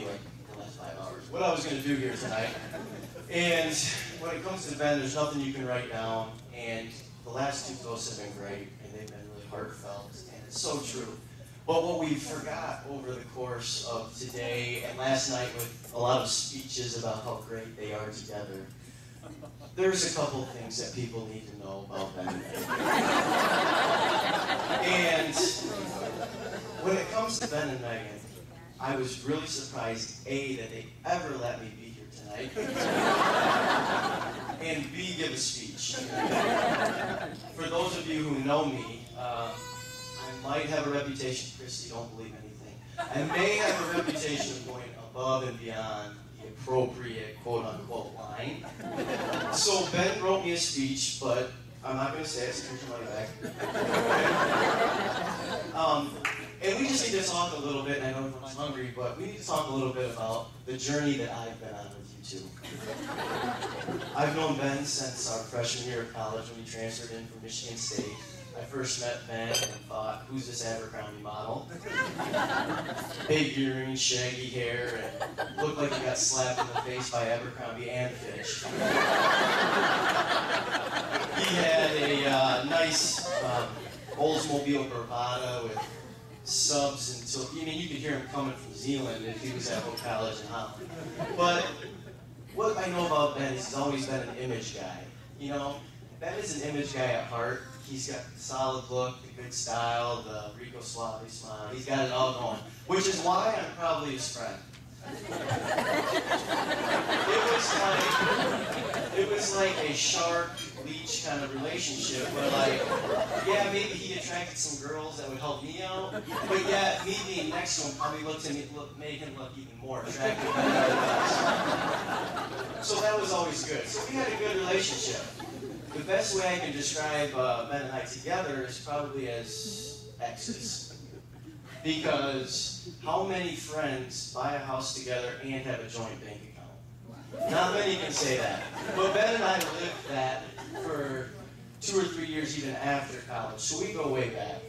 me like the last 5 hours what I was going to do here tonight. And when it comes to Ben, there's nothing you can write down. And the last 2 posts have been great, and they've been really heartfelt, and it's so true. But what we forgot over the course of today and last night with a lot of speeches about how great they are together, there's a couple things that people need to know about Ben and Megan. And when it comes to Ben and Megan, I was really surprised, A, that they ever let me be here tonight, and B, give a speech. For those of you who know me, I might have a reputation, Christy, don't believe anything. I may have a reputation of going above and beyond the appropriate quote-unquote line. So Ben wrote me a speech, but I'm not going to say it, so here's your money back. And we just need to talk a little bit, and I know everyone's hungry, but we need to talk a little bit about the journey that I've been on with you two. I've known Ben since our freshman year of college when he transferred in from Michigan State. I first met Ben and thought, who's this Abercrombie model? Big earrings, shaggy hair, and looked like he got slapped in the face by Abercrombie and Fitch. He had a nice Oldsmobile Bravada with subs until, I mean, you could hear him coming from Zealand if he was at Hope College in Holland. But what I know about Ben is he's always been an image guy. You know, Ben is an image guy at heart. He's got the solid look, the good style, the Rico Suave smile. He's got it all going, which is why I'm probably his friend. It was like a shark-leech kind of relationship where, like, yeah, maybe he attracted some girls that would help me out, but yeah, me being next to him probably made him look even more attractive than I was. So that was always good. So we had a good relationship. The best way I can describe Ben and I together is probably as exes. Because how many friends buy a house together and have a joint bank account? Not many can say that. But Ben and I lived that for 2 or 3 years even after college, so we go way back.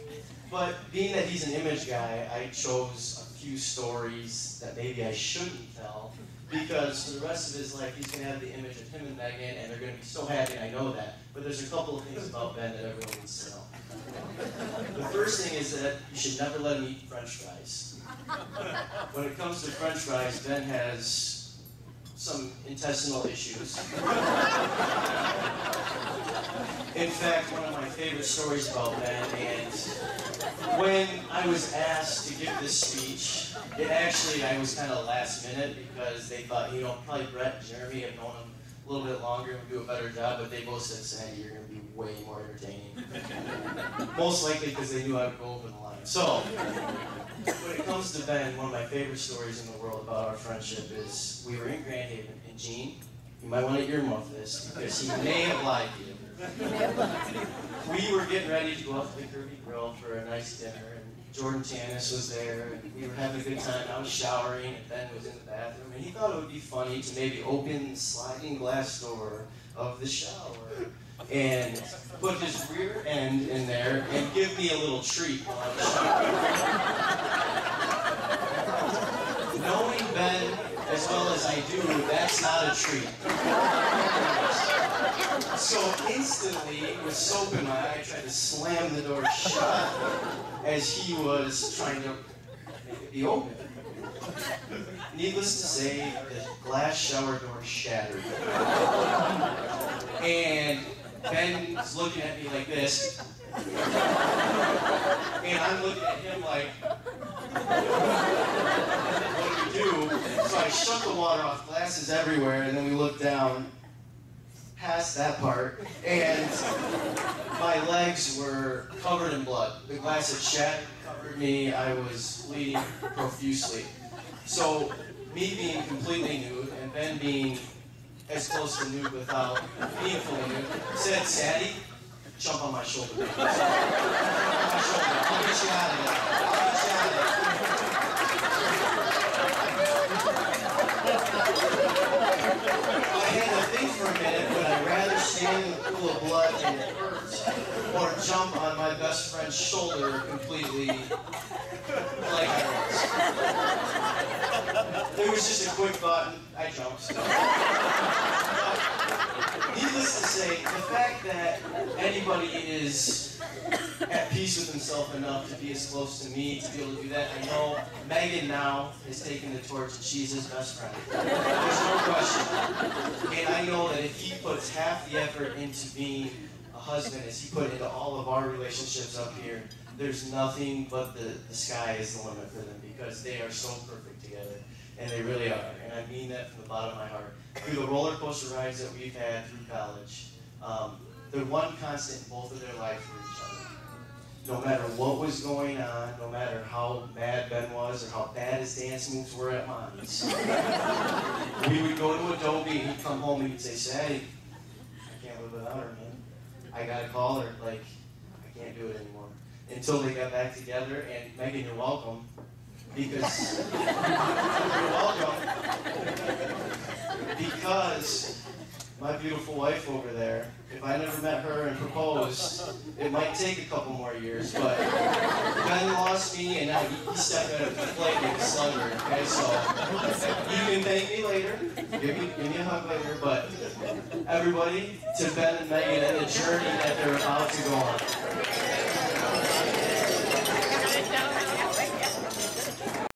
But being that he's an image guy, I chose a few stories that maybe I shouldn't tell, because for the rest of his life, he's going to have the image of him and Megan, and they're going to be so happy, I know that. But there's a couple of things about Ben that everyone needs to know. The first thing is that you should never let him eat French fries. When it comes to French fries, Ben has some intestinal issues. In fact, one of my favorite stories about Ben, and when I was asked to give this speech, I was kind of last minute because they thought, you know, probably Brett and Jeremy have known him a little bit longer and would do a better job, but they both said, Sandy, you're going to be way more entertaining. Most likely because they knew I would go over the line. So, when it comes to Ben, one of my favorite stories in the world about our friendship is we were in Grand Haven, and Gene, you might want to earmuff this because he may have lied to you. We were getting ready to go out to the Kirby Grill for a nice dinner, and Jordan Tanis was there, and we were having a good time. I was showering, and Ben was in the bathroom, and he thought it would be funny to maybe open the sliding glass door of the shower and put his rear end in there and give me a little treat while I was showering. Knowing Ben as well as I do, that's not a treat. So instantly, with soap in my eye, I tried to slam the door shut as he was trying to make it be open. Needless to say, the glass shower door shattered. And Ben's looking at me like this. And I'm looking at him like, what do we do? So I shut the water off, glasses everywhere, and then we looked down past that part, and my legs were covered in blood. The glass had shattered, covered me, I was bleeding profusely. So, me being completely nude, and Ben being as close to nude without being fully nude, said, Sandy, jump on my shoulder. Jump on my shoulder. I'll get you out of there. I'll get you out of there. I had to think for a minute, would I rather stand in the pool of blood and it hurts, or jump on my best friend's shoulder completely like I was? There was just a quick thought, and I jumped. Needless to say, the fact that anybody is at peace with himself enough to be as close to me, to be able to do that, I know Megan now is taking the torch and she's his best friend. There's no question. And I know that if he puts half the effort into being a husband as he put into all of our relationships up here, there's nothing but the sky is the limit for them because they are so perfect together. And they really are. And I mean that from the bottom of my heart. Through the roller coaster rides that we've had through college, the one constant in both of their lives were each other. No matter what was going on, no matter how mad Ben was or how bad his dance moves were at Monty's, we would go to Adobe and he'd come home and he'd say, Sadie, I can't live without her, man. I gotta call her, like, I can't do it anymore. Until they got back together, and Megan, you're welcome. Because you're welcome. Because my beautiful wife over there, if I never met her and proposed, it might take a couple more years, but Ben lost me and now he stepped out of the plate with a slugger, okay? So you can thank me later, give me a hug later, but everybody, to Ben and Megan and the journey that they're about to go on.